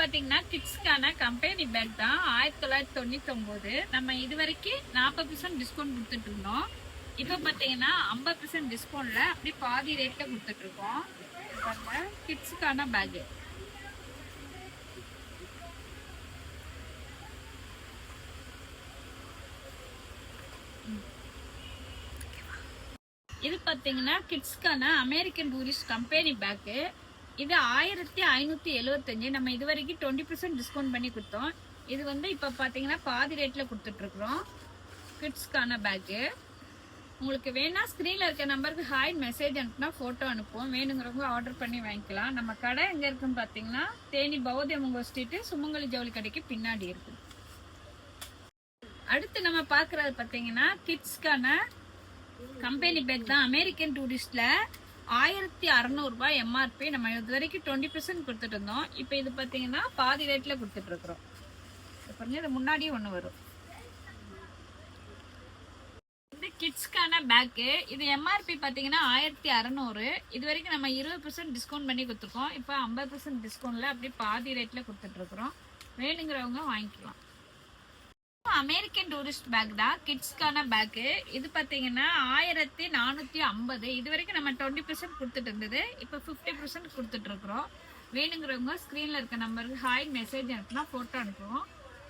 பாத்தீங்கன்னா கிட்ஸ்க்கான company back தான் 1999. நம்ம இது வரைக்கும் 40% டிஸ்கவுண்ட் கொடுத்துட்டு இருந்தோம். இப்போ பாத்தீங்கன்னா 50% டிஸ்கவுண்ட்ல அப்படி பாதி ரேட்ல கொடுத்துட்டு இருக்கோம். கிட்ஸ்க்கான பேக் இது பாத்தீங்கன்னா கிட்ஸ்க்கான அமெரிக்கன் டூரிஸ்ட் கம்பெனி பேக்கு. இது 1575. நம்ம இது வரைக்கும் 20% டிஸ்கவுண்ட் பண்ணி கொடுத்தோம். இது வந்து இப்போ பார்த்தீங்கன்னா பாதி ரேட்டில் கொடுத்துட்ருக்குறோம். கிட்ஸ்க்கான பேக்கு உங்களுக்கு வேணா ஸ்க்ரீனில் இருக்க நம்பருக்கு ஹாய் மெசேஜ் அனுப்புனா ஃபோட்டோ அனுப்புவோம். வேணுங்கிறவங்க ஆர்டர் பண்ணி வாங்கிக்கலாம். நம்ம கடை எங்கே இருக்குன்னு பார்த்தீங்கன்னா தேனி பௌத்தியமுங்க ஸ்ட்ரீட்டு சுமங்கலி ஜவுளி கடைக்கு பின்னாடி இருக்கு. அடுத்து நம்ம பார்க்குறது பார்த்தீங்கன்னா கிட்ஸ்க்கான கம்பெனி பேக் தான். அமெரிக்கன் டூரிஸ்ட்ல 1600 ரூபாய் எம்ஆர்பி. நம்ம இது வரைக்கும் 20% கொடுத்துட்டு இருந்தோம். இப்போ இது பார்த்தீங்கன்னா பாதி ரேட்ல கொடுத்துட்டு இருக்கிறோம். பாருங்க, இது முன்னாடியே ஒன்று வரும். இது கிட்ஸ்க்கான பேக்கு. இது எம்ஆர்பி பார்த்தீங்கன்னா 1600. இது வரைக்கும் நம்ம 20% டிஸ்கவுண்ட் பண்ணி கொடுத்துருக்கோம். இப்போ 50% டிஸ்கவுண்ட்ல அப்படி பாதி ரேட்ல கொடுத்துட்டு இருக்கிறோம். வேணுங்கிறவங்க வாங்கிக்கலாம். அமெரிக்கன் டூரிஸ்ட் பேக் தான் கிட்ஸ்க்கான பேக்கு. இது பார்த்தீங்கன்னா 1450. இது வரைக்கும் நம்ம 20% கொடுத்துட்டு இருந்தது. இப்போ 50% கொடுத்துட்டு இருக்கிறோம். வேணுங்கிறவங்க ஸ்க்ரீனில் இருக்க நம்பருக்கு ஹாய் மெசேஜ் அனுப்புனா ஃபோட்டோ அனுப்புவோம்.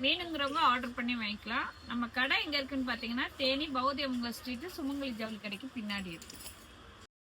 வேணுங்கிறவங்க ஆர்டர் பண்ணி வாங்கிக்கலாம். நம்ம கடை எங்கே இருக்குன்னு பார்த்தீங்கன்னா தேனி பௌத்தியமுங்க ஸ்ட்ரீட்டு சுமங்கலி ஜவுளி கடைக்கு பின்னாடி இருக்கு.